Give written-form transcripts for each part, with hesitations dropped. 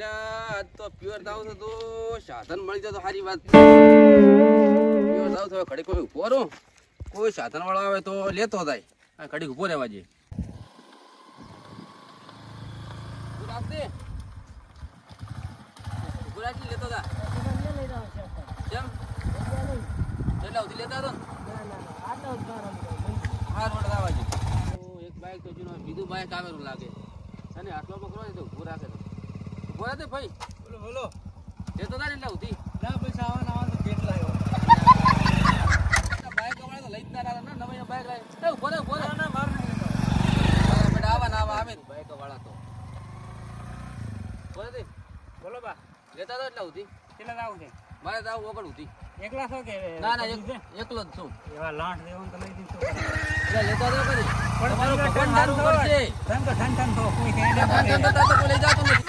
એટલે આજ તો પ્યોર દાવ તો સાધન મળી જાય તો સારી વાત. પ્યોર દાવ તો ઘડી કોઈ ઉભો રહો, કોઈ સાધન વાળો આવે તો લેતો જાય. આ ઘડી ઉભો રહેવા જઈએ. લેતો તા કેમ એટલા સુધી લેતા હતો એક બાઈક તો જૂનો બીજું બાઈક આવેલું લાગે અને આટલો પકડો ને તો ઉભો રાખે તો ઉભો રાખે ભાઈ. બોલો બોલો લેતો તા ને એટલા સુધી ના પૈસા આવવાના તો કેટલા આવ્યો બાઈક વાળા તો લઈ જ ના રાખે ને નવા બાઈક લાવે ઉભો રે ઉભો રે ના માર બેટા આવા ના આવે બાઈક વાળા તો બોલે દે બોલો બા લેતા તો એટલા સુધી કેટલા આવું છે મારે તો આવું ઓગળ સુધી એકલા છો કે ના ના એકલો જ છું એવા લાંઠ દેવાનું તો લઈ દીધું એટલે લેતા તો કરી પણ તમારો ભગવાન મારું કરશે ધન તો ધન ધન તો કોઈ કે ધન તો કોઈ લઈ જાતો નથી.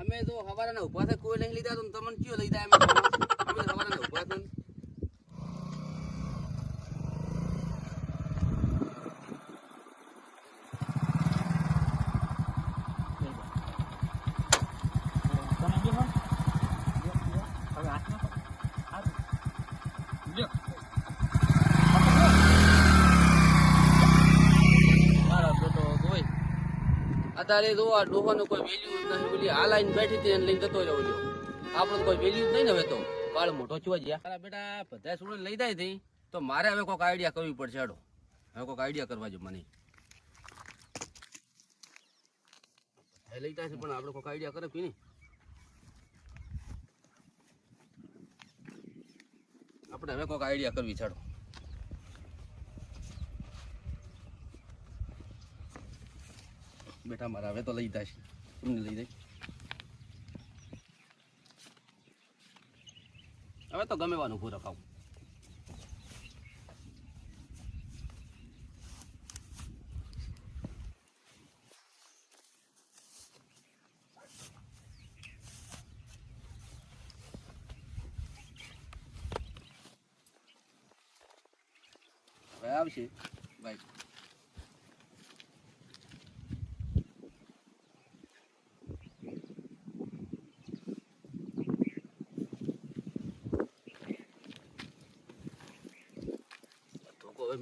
અમે તો હવારાના ઉભા થાય કોઈ નહીં લીધા તો તમને કયો લઈ જાય અમે હવારાના ઉભા થાય અત્યારે જો આ ડોહાનો કોઈ વેલ્યુ જ નથી. પેલી આ લાઈન બેઠી હતી એને લઈને જતો રહ્યો લ્યો. આપણો કોઈ વેલ્યુ જ નહીં ને હવે તો કાળ મોટો ચુવા ગયા. તારા બેટા બધા સુડે લઈ જાય થઈ તો મારે હવે કોઈક આઈડિયા કરવી પડશે. હેડો હવે કોઈક આઈડિયા કરવા જો મને લઈ જાય છે પણ આપણે કોઈક આઈડિયા કરે કે નહીં. આપણે હવે કોઈક આઈડિયા કરવી છાડો. બેટા મારા હવે તો લઈ જાય તમને લઈ જાય હવે તો ગમેવાનું પૂરા ખાવું. હવે આવશે ભાઈ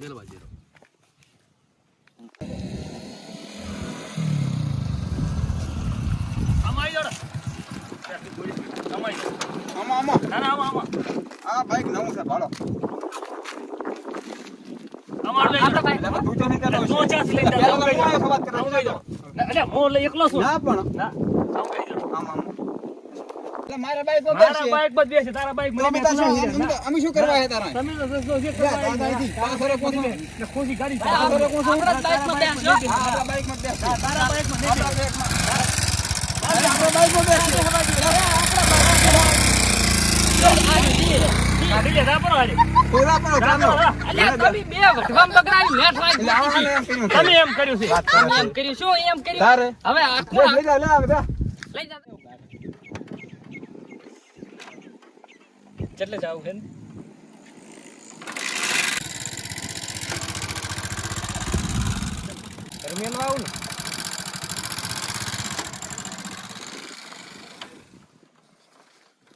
મેલવા જેરો અમાઈ જોડે અમાઈ આમાં ના ના આમાં આ બાઈક નવું છે ભાડો અમાર લઈ આપણે બાઈક તું તો નહીં ચાલો 50 લઈ જા વાત કરો એટલે મો લઈ એકલો છું ના પણ ના આમ કહી દો આમાં એટલે મારા બાઈક પર બેસે મારા બાઈક પર બેસે તારા બાઈક મને અમે શું કરવા હે તારા તમે જો જે કરવા દાદી તારે કોણ ને ખોજી ગાડી તારે કોણ આપણા બાઈક માં બેસ આપણા બાઈક માં બેસ તારા બાઈક માં આપણા બાઈક માં આપણા બાઈક માં બેસ આપણા બાઈક ગાડી લે રા પર આલે પૂરા પર ચાલો અલ્યા કભી બે વઢવામ બગડાવી મેઠ વાઈ તમે એમ કર્યું છે તમે એમ કર્યું શું એમ કર્યું તારે હવે આખો લઈ જા લે બધા લઈ જા કેટલે જાવ છે દરમિયાન આવું ને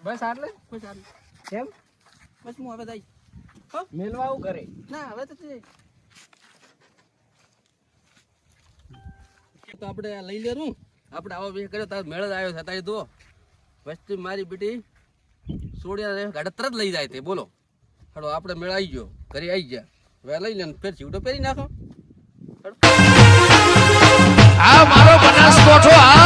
બસ આટલે બસ આટલે કેમ બસ હું હવે જઈ મેલવા આવું ઘરે ના હવે તો આપણે લઈ લેરું આપણે આવો બે કર્યો તાર મેળ જ આવ્યો છે તારી તો વસ્તી મારી બેટી સોડિયા ગાડે તરત લઈ જાય તે બોલો. હડો આપણે મેળ આવી ગયો ઘરે આવી ગયા હવે લઈ લે ફેર ચીવડો પહેરી નાખો. આ મારો બનાસકોઠો આ